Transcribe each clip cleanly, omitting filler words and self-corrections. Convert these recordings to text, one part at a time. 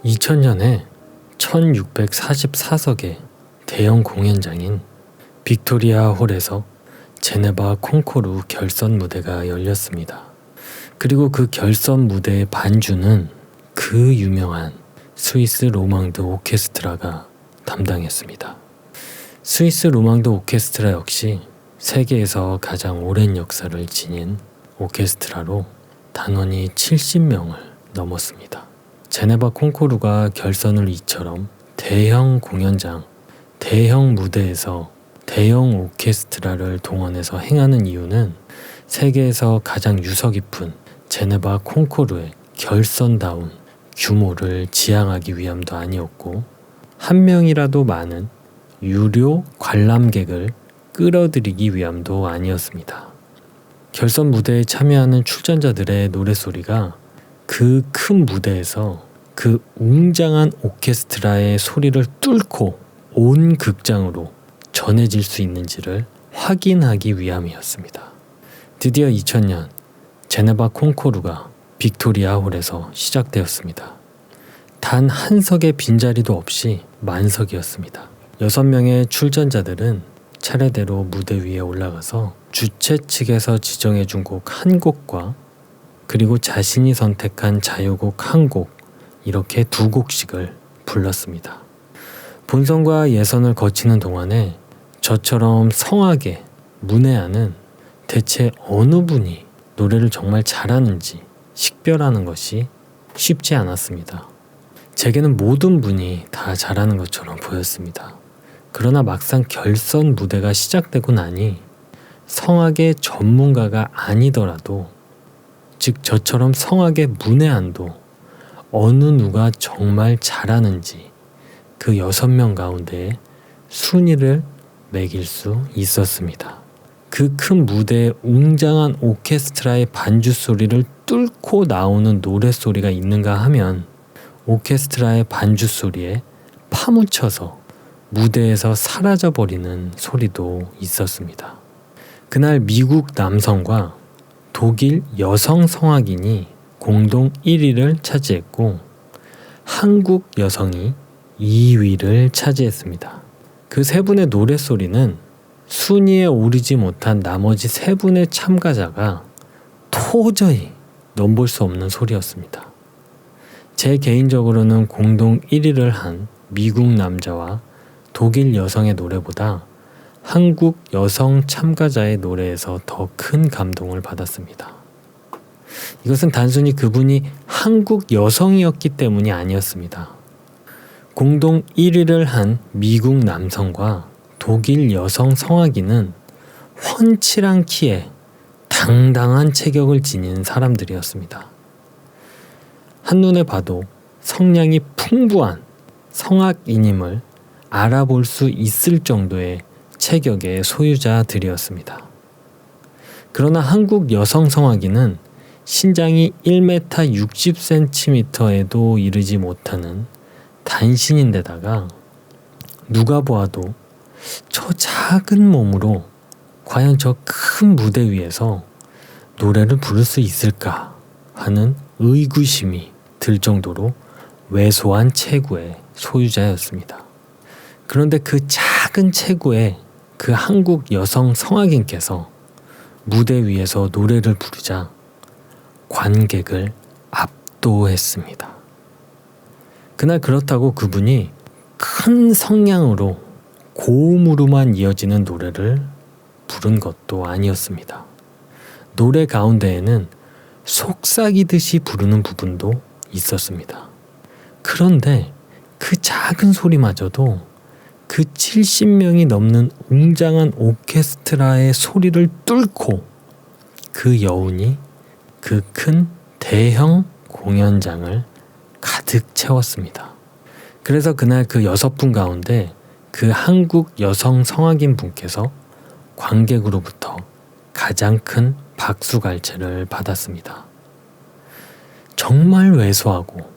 2000년에 1644석의 대형 공연장인 빅토리아 홀에서 제네바 콩코르 결선 무대가 열렸습니다. 그리고 그 결선 무대의 반주는 그 유명한 스위스 로망드 오케스트라가 담당했습니다. 스위스 로망드 오케스트라 역시 세계에서 가장 오랜 역사를 지닌 오케스트라로 단원이 70명을 넘었습니다. 제네바 콩코르가 결선을 이처럼 대형 공연장, 대형 무대에서 대형 오케스트라를 동원해서 행하는 이유는 세계에서 가장 유서 깊은 제네바 콩코르의 결선다운 규모를 지향하기 위함도 아니었고, 한 명이라도 많은 유료 관람객을 끌어들이기 위함도 아니었습니다. 결선 무대에 참여하는 출전자들의 노랫소리가 그 큰 무대에서 그 웅장한 오케스트라의 소리를 뚫고 온 극장으로 전해질 수 있는지를 확인하기 위함이었습니다. 드디어 2000년 제네바 콩코르가 빅토리아 홀에서 시작되었습니다. 단 한 석의 빈자리도 없이 만석이었습니다. 6명의 출전자들은 차례대로 무대 위에 올라가서 주최 측에서 지정해준 곡 한 곡과 그리고 자신이 선택한 자유곡 한 곡, 이렇게 두 곡씩을 불렀습니다. 본선과 예선을 거치는 동안에 저처럼 성악에 문외한은 대체 어느 분이 노래를 정말 잘하는지 식별하는 것이 쉽지 않았습니다. 제게는 모든 분이 다 잘하는 것처럼 보였습니다. 그러나 막상 결선 무대가 시작되고 나니 성악의 전문가가 아니더라도, 즉 저처럼 성악의 문외한도 어느 누가 정말 잘하는지 그 6명 가운데 순위를 매길 수 있었습니다. 그 큰 무대에 웅장한 오케스트라의 반주 소리를 뚫고 나오는 노랫소리가 있는가 하면 오케스트라의 반주 소리에 파묻혀서 무대에서 사라져버리는 소리도 있었습니다. 그날 미국 남성과 독일 여성 성악인이 공동 1위를 차지했고 한국 여성이 2위를 차지했습니다. 그 세 분의 노랫소리는 순위에 오르지 못한 나머지 세 분의 참가자가 도저히 넘볼 수 없는 소리였습니다. 제 개인적으로는 공동 1위를 한 미국 남자와 독일 여성의 노래보다 한국 여성 참가자의 노래에서 더 큰 감동을 받았습니다. 이것은 단순히 그분이 한국 여성이었기 때문이 아니었습니다. 공동 1위를 한 미국 남성과 독일 여성 성악인은 훤칠한 키에 당당한 체격을 지닌 사람들이었습니다. 한눈에 봐도 성량이 풍부한 성악인임을 알아볼 수 있을 정도의 체격의 소유자들이었습니다. 그러나 한국 여성 성악인은 신장이 1m 60cm에도 이르지 못하는 단신인데다가 누가 보아도 저 작은 몸으로 과연 저 큰 무대 위에서 노래를 부를 수 있을까 하는 의구심이 들 정도로 왜소한 체구의 소유자였습니다. 그런데 그 작은 체구의 그 한국 여성 성악인께서 무대 위에서 노래를 부르자 관객을 압도했습니다. 그날 그렇다고 그분이 큰 성량으로 고음으로만 이어지는 노래를 부른 것도 아니었습니다. 노래 가운데에는 속삭이듯이 부르는 부분도 있었습니다. 그런데 그 작은 소리마저도 그 70명이 넘는 웅장한 오케스트라의 소리를 뚫고 그 여운이 그 큰 대형 공연장을 가득 채웠습니다. 그래서 그날 그 6분 가운데 그 한국 여성 성악인 분께서 관객으로부터 가장 큰 박수갈채를 받았습니다. 정말 왜소하고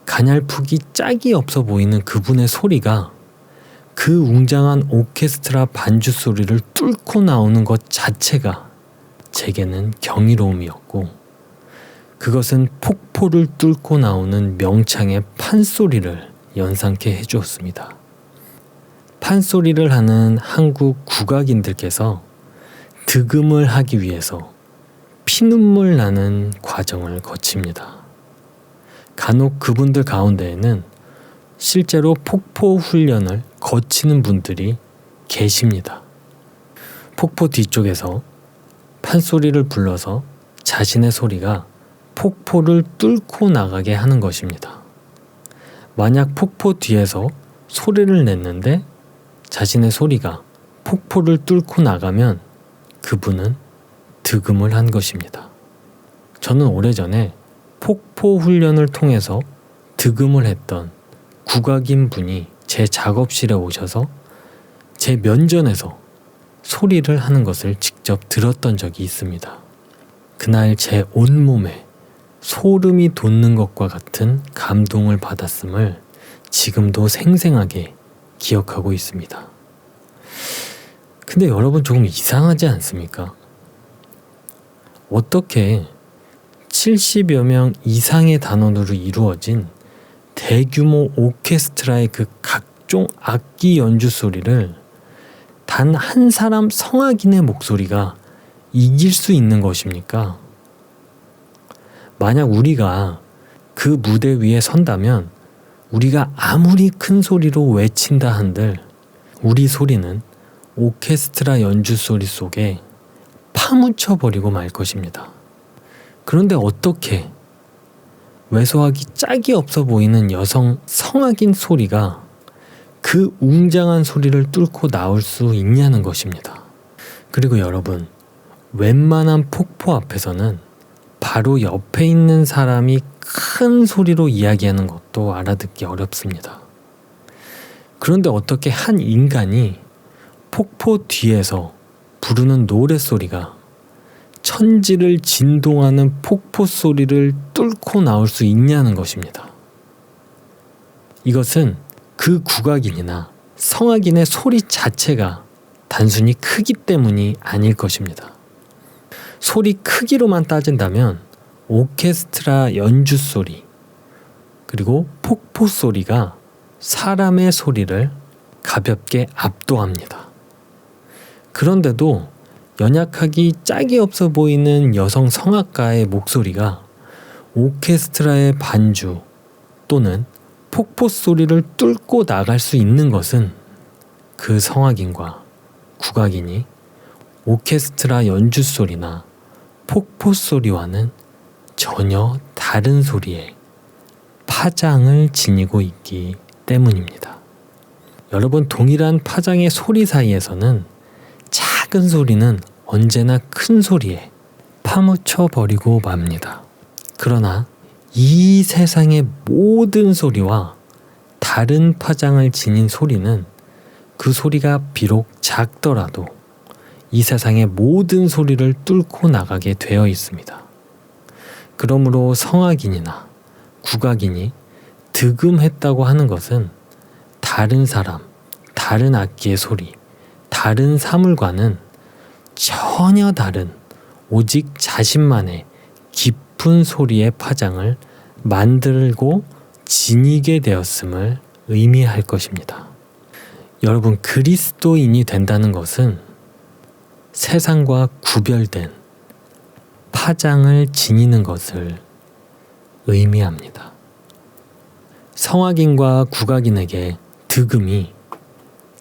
가냘프기 짝이 없어 보이는 그분의 소리가 그 웅장한 오케스트라 반주 소리를 뚫고 나오는 것 자체가 제게는 경이로움이었고, 그것은 폭포를 뚫고 나오는 명창의 판소리를 연상케 해주었습니다. 판소리를 하는 한국 국악인들께서 득음을 하기 위해서 피눈물 나는 과정을 거칩니다. 간혹 그분들 가운데에는 실제로 폭포 훈련을 거치는 분들이 계십니다. 폭포 뒤쪽에서 판소리를 불러서 자신의 소리가 폭포를 뚫고 나가게 하는 것입니다. 만약 폭포 뒤에서 소리를 냈는데 자신의 소리가 폭포를 뚫고 나가면 그분은 득음을 한 것입니다. 저는 오래전에 폭포 훈련을 통해서 득음을 했던 국악인 분이 제 작업실에 오셔서 제 면전에서 소리를 하는 것을 직접 들었던 적이 있습니다. 그날 제 온몸에 소름이 돋는 것과 같은 감동을 받았음을 지금도 생생하게 기억하고 있습니다. 근데 여러분 조금 이상하지 않습니까? 어떻게 70여 명 이상의 단원으로 이루어진 대규모 오케스트라의 그 각종 악기 연주 소리를 단 한 사람 성악인의 목소리가 이길 수 있는 것입니까? 만약 우리가 그 무대 위에 선다면 우리가 아무리 큰 소리로 외친다 한들 우리 소리는 오케스트라 연주 소리 속에 파묻혀 버리고 말 것입니다. 그런데 어떻게 왜소하기 짝이 없어 보이는 여성 성악인 소리가 그 웅장한 소리를 뚫고 나올 수 있냐는 것입니다. 그리고 여러분, 웬만한 폭포 앞에서는 바로 옆에 있는 사람이 큰 소리로 이야기하는 것도 알아듣기 어렵습니다. 그런데 어떻게 한 인간이 폭포 뒤에서 부르는 노랫소리가 천지를 진동하는 폭포 소리를 뚫고 나올 수 있냐는 것입니다. 이것은 그 국악인이나 성악인의 소리 자체가 단순히 크기 때문이 아닐 것입니다. 소리 크기로만 따진다면 오케스트라 연주 소리 그리고 폭포 소리가 사람의 소리를 가볍게 압도합니다. 그런데도 연약하기 짝이 없어 보이는 여성 성악가의 목소리가 오케스트라의 반주 또는 폭포 소리를 뚫고 나갈 수 있는 것은 그 성악인과 국악인이 오케스트라 연주 소리나 폭포 소리와는 전혀 다른 소리에 파장을 지니고 있기 때문입니다. 여러분, 동일한 파장의 소리 사이에서는 작은 소리는 언제나 큰 소리에 파묻혀 버리고 맙니다. 그러나 이 세상의 모든 소리와 다른 파장을 지닌 소리는 그 소리가 비록 작더라도 이 세상의 모든 소리를 뚫고 나가게 되어 있습니다. 그러므로 성악인이나 국악인이 득음했다고 하는 것은 다른 사람, 다른 악기의 소리, 다른 사물과는 전혀 다른 오직 자신만의 깊은 소리의 파장을 만들고 지니게 되었음을 의미할 것입니다. 여러분, 그리스도인이 된다는 것은 세상과 구별된 파장을 지니는 것을 의미합니다. 성악인과 국악인에게 득음이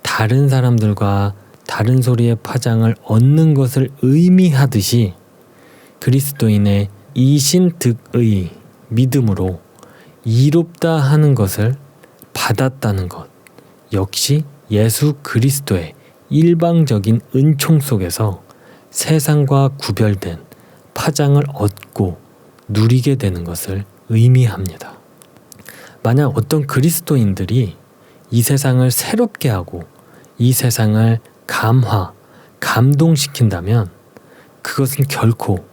다른 사람들과 다른 소리의 파장을 얻는 것을 의미하듯이 그리스도인의 이신득의 믿음으로 이롭다 하는 것을 받았다는 것 역시 예수 그리스도의 일방적인 은총 속에서 세상과 구별된 파장을 얻고 누리게 되는 것을 의미합니다. 만약 어떤 그리스도인들이 이 세상을 새롭게 하고 이 세상을 감동시킨다면 그것은 결코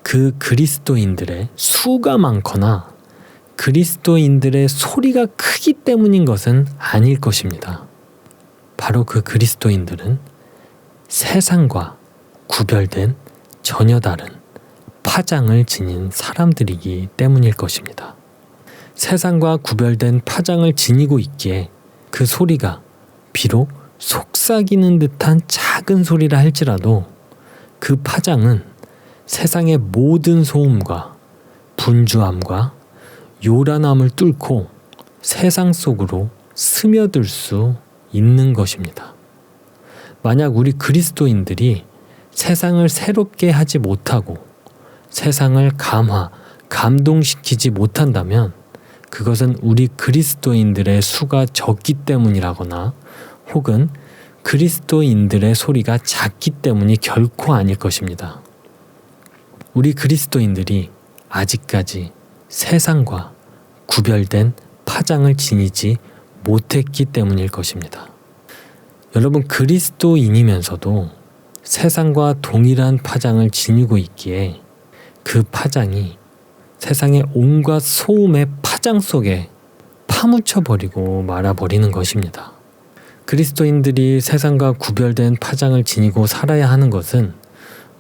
그 그리스도인들의 수가 많거나 그리스도인들의 소리가 크기 때문인 것은 아닐 것입니다. 바로 그 그리스도인들은 세상과 구별된 전혀 다른 파장을 지닌 사람들이기 때문일 것입니다. 세상과 구별된 파장을 지니고 있기에 그 소리가 비록 속삭이는 듯한 작은 소리라 할지라도 그 파장은 세상의 모든 소음과 분주함과 요란함을 뚫고 세상 속으로 스며들 수 있는 것입니다. 만약 우리 그리스도인들이 세상을 새롭게 하지 못하고 세상을 감동시키지 못한다면 그것은 우리 그리스도인들의 수가 적기 때문이라거나 혹은 그리스도인들의 소리가 작기 때문이 결코 아닐 것입니다. 우리 그리스도인들이 아직까지 세상과 구별된 파장을 지니지 못했기 때문일 것입니다. 여러분, 그리스도인이면서도 세상과 동일한 파장을 지니고 있기에 그 파장이 세상의 온갖 소음의 파장 속에 파묻혀버리고 말아버리는 것입니다. 그리스도인들이 세상과 구별된 파장을 지니고 살아야 하는 것은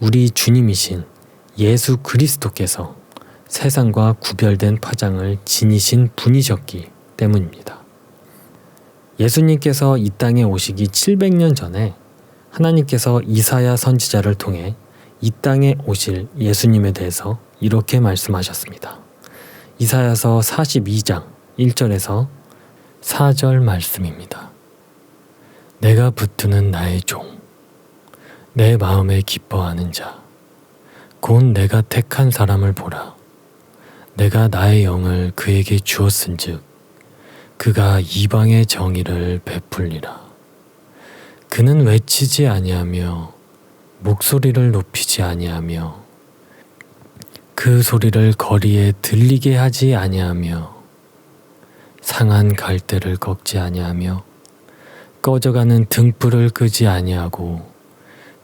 우리 주님이신 예수 그리스도께서 세상과 구별된 파장을 지니신 분이셨기 때문입니다. 예수님께서 이 땅에 오시기 700년 전에 하나님께서 이사야 선지자를 통해 이 땅에 오실 예수님에 대해서 이렇게 말씀하셨습니다. 이사야서 42장 1절에서 4절 말씀입니다. 내가 붙드는 나의 종, 내 마음에 기뻐하는 자, 곧 내가 택한 사람을 보라. 내가 나의 영을 그에게 주었은즉 그가 이방의 정의를 베풀리라. 그는 외치지 아니하며 목소리를 높이지 아니하며 그 소리를 거리에 들리게 하지 아니하며 상한 갈대를 꺾지 아니하며 꺼져가는 등불을 끄지 아니하고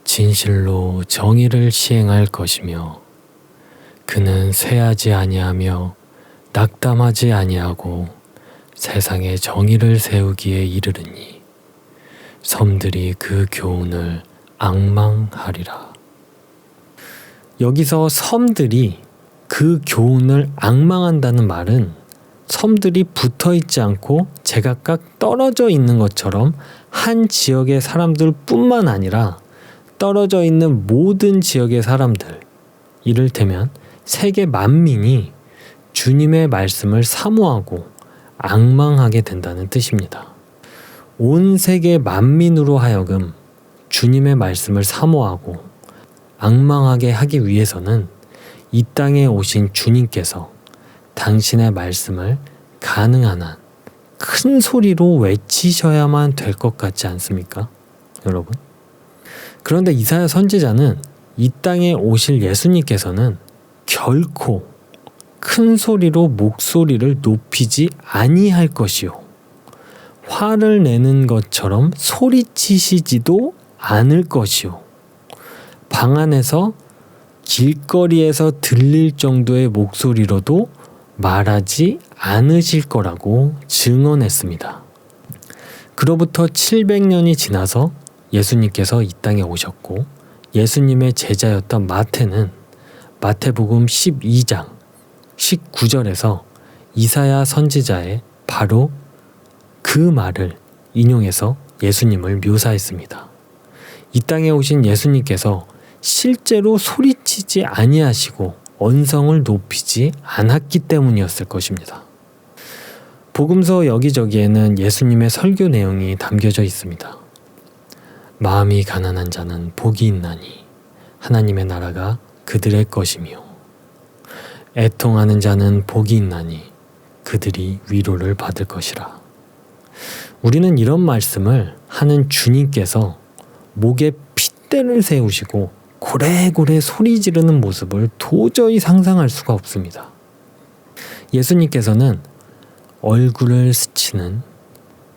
진실로 정의를 시행할 것이며 그는 쇠하지 아니하며 낙담하지 아니하고 세상에 정의를 세우기에 이르르니 섬들이 그 교훈을 앙망하리라. 여기서 섬들이 그 교훈을 앙망한다는 말은 섬들이 붙어있지 않고 제각각 떨어져 있는 것처럼 한 지역의 사람들뿐만 아니라 떨어져 있는 모든 지역의 사람들, 이를테면 세계 만민이 주님의 말씀을 사모하고 앙망하게 된다는 뜻입니다. 온 세계 만민으로 하여금 주님의 말씀을 사모하고 앙망하게 하기 위해서는 이 땅에 오신 주님께서 당신의 말씀을 가능한 한 큰 소리로 외치셔야만 될 것 같지 않습니까, 여러분? 그런데 이사야 선지자는 이 땅에 오실 예수님께서는 결코 큰 소리로 목소리를 높이지 아니할 것이요, 화를 내는 것처럼 소리치시지도 않을 것이요, 방 안에서 길거리에서 들릴 정도의 목소리로도 말하지 않으실 거라고 증언했습니다. 그로부터 700년이 지나서 예수님께서 이 땅에 오셨고 예수님의 제자였던 마태는 마태복음 12장 19절에서 이사야 선지자의 바로 그 말을 인용해서 예수님을 묘사했습니다. 이 땅에 오신 예수님께서 실제로 소리치지 아니하시고 언성을 높이지 않았기 때문이었을 것입니다. 복음서 여기저기에는 예수님의 설교 내용이 담겨져 있습니다. 마음이 가난한 자는 복이 있나니 하나님의 나라가 그들의 것이며 애통하는 자는 복이 있나니 그들이 위로를 받을 것이라. 우리는 이런 말씀을 하는 주님께서 목에 핏대를 세우시고 고래고래 소리 지르는 모습을 도저히 상상할 수가 없습니다. 예수님께서는 얼굴을 스치는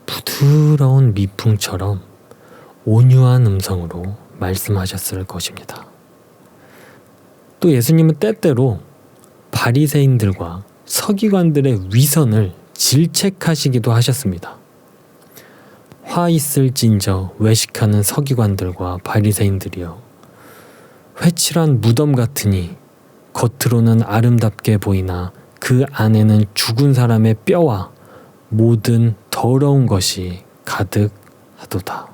부드러운 미풍처럼 온유한 음성으로 말씀하셨을 것입니다. 또 예수님은 때때로 바리새인들과 서기관들의 위선을 질책하시기도 하셨습니다. 화 있을진저 외식하는 서기관들과 바리새인들이여, 회칠한 무덤 같으니 겉으로는 아름답게 보이나 그 안에는 죽은 사람의 뼈와 모든 더러운 것이 가득하도다.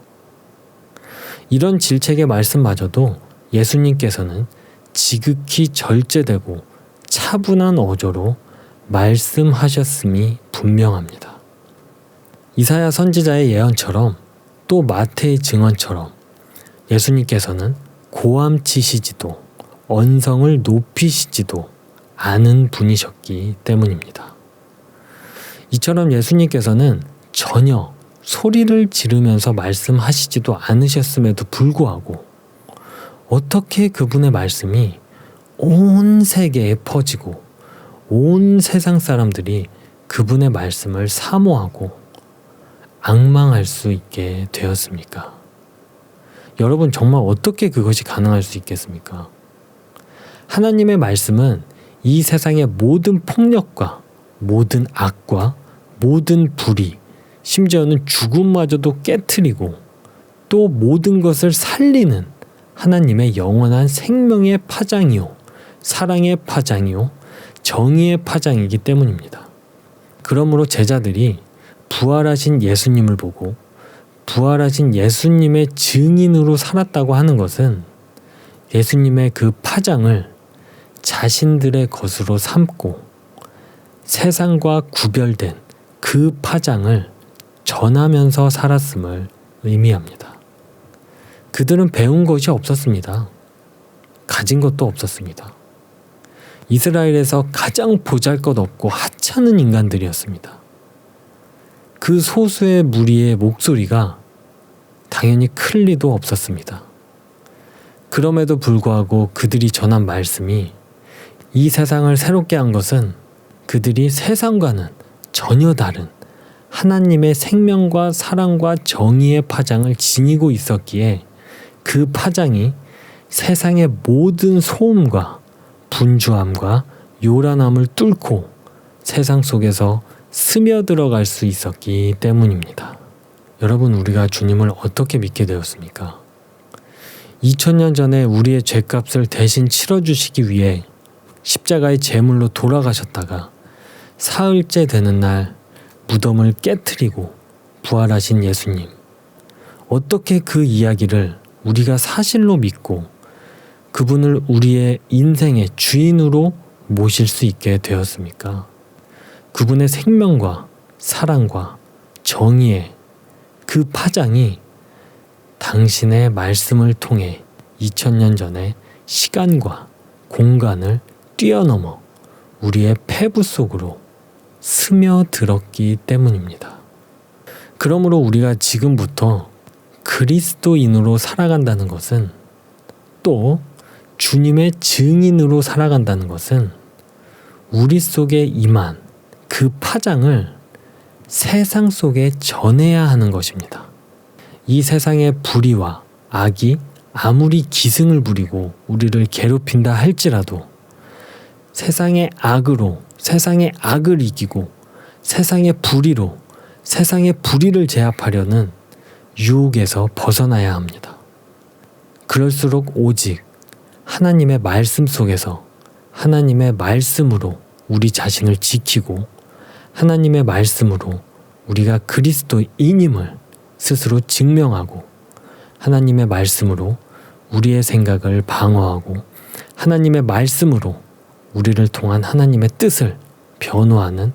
이런 질책의 말씀마저도 예수님께서는 지극히 절제되고 차분한 어조로 말씀하셨음이 분명합니다. 이사야 선지자의 예언처럼 또 마태의 증언처럼 예수님께서는 고함치시지도 언성을 높이시지도 않은 분이셨기 때문입니다. 이처럼 예수님께서는 전혀 소리를 지르면서 말씀하시지도 않으셨음에도 불구하고 어떻게 그분의 말씀이 온 세계에 퍼지고 온 세상 사람들이 그분의 말씀을 사모하고 앙망할 수 있게 되었습니까? 여러분, 정말 어떻게 그것이 가능할 수 있겠습니까? 하나님의 말씀은 이 세상의 모든 폭력과 모든 악과 모든 불의, 심지어는 죽음마저도 깨트리고 또 모든 것을 살리는 하나님의 영원한 생명의 파장이요, 사랑의 파장이요, 정의의 파장이기 때문입니다. 그러므로 제자들이 부활하신 예수님을 보고 부활하신 예수님의 증인으로 살았다고 하는 것은 예수님의 그 파장을 자신들의 것으로 삼고 세상과 구별된 그 파장을 전하면서 살았음을 의미합니다. 그들은 배운 것이 없었습니다. 가진 것도 없었습니다. 이스라엘에서 가장 보잘것없고 하찮은 인간들이었습니다. 그 소수의 무리의 목소리가 당연히 클 리도 없었습니다. 그럼에도 불구하고 그들이 전한 말씀이 이 세상을 새롭게 한 것은 그들이 세상과는 전혀 다른 하나님의 생명과 사랑과 정의의 파장을 지니고 있었기에 그 파장이 세상의 모든 소음과 분주함과 요란함을 뚫고 세상 속에서 스며들어갈 수 있었기 때문입니다. 여러분, 우리가 주님을 어떻게 믿게 되었습니까? 2000년 전에 우리의 죄값을 대신 치러주시기 위해 십자가의 제물로 돌아가셨다가 사흘째 되는 날 무덤을 깨트리고 부활하신 예수님. 어떻게 그 이야기를 우리가 사실로 믿고 그분을 우리의 인생의 주인으로 모실 수 있게 되었습니까? 그분의 생명과 사랑과 정의의 그 파장이 당신의 말씀을 통해 2000년 전에 시간과 공간을 뛰어넘어 우리의 폐부 속으로 스며들었기 때문입니다. 그러므로 우리가 지금부터 그리스도인으로 살아간다는 것은, 또 주님의 증인으로 살아간다는 것은 우리 속에 임한 그 파장을 세상 속에 전해야 하는 것입니다. 이 세상의 불의와 악이 아무리 기승을 부리고 우리를 괴롭힌다 할지라도 세상의 악으로 세상의 악을 이기고 세상의 불의로 세상의 불의를 제압하려는 유혹에서 벗어나야 합니다. 그럴수록 오직 하나님의 말씀 속에서 하나님의 말씀으로 우리 자신을 지키고 하나님의 말씀으로 우리가 그리스도인임을 스스로 증명하고 하나님의 말씀으로 우리의 생각을 방어하고 하나님의 말씀으로 우리를 통한 하나님의 뜻을 변호하는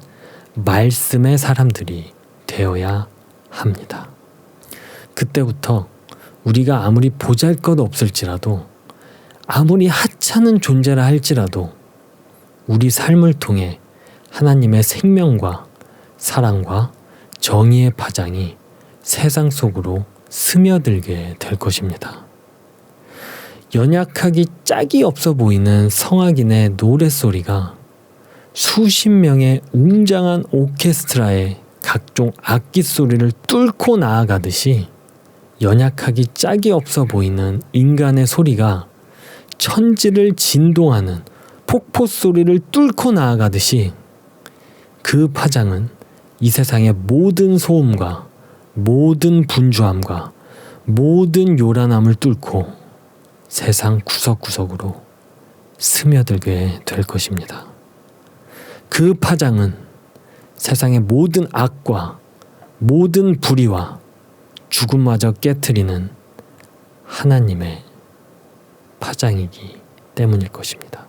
말씀의 사람들이 되어야 합니다. 그때부터 우리가 아무리 보잘것없을지라도 아무리 하찮은 존재라 할지라도 우리 삶을 통해 하나님의 생명과 사랑과 정의의 파장이 세상 속으로 스며들게 될 것입니다. 연약하기 짝이 없어 보이는 성악인의 노랫소리가 수십 명의 웅장한 오케스트라의 각종 악기 소리를 뚫고 나아가듯이 연약하기 짝이 없어 보이는 인간의 소리가 천지를 진동하는 폭포 소리를 뚫고 나아가듯이 그 파장은 이 세상의 모든 소음과 모든 분주함과 모든 요란함을 뚫고 세상 구석구석으로 스며들게 될 것입니다. 그 파장은 세상의 모든 악과 모든 불의와 죽음마저 깨트리는 하나님의 파장이기 때문일 것입니다.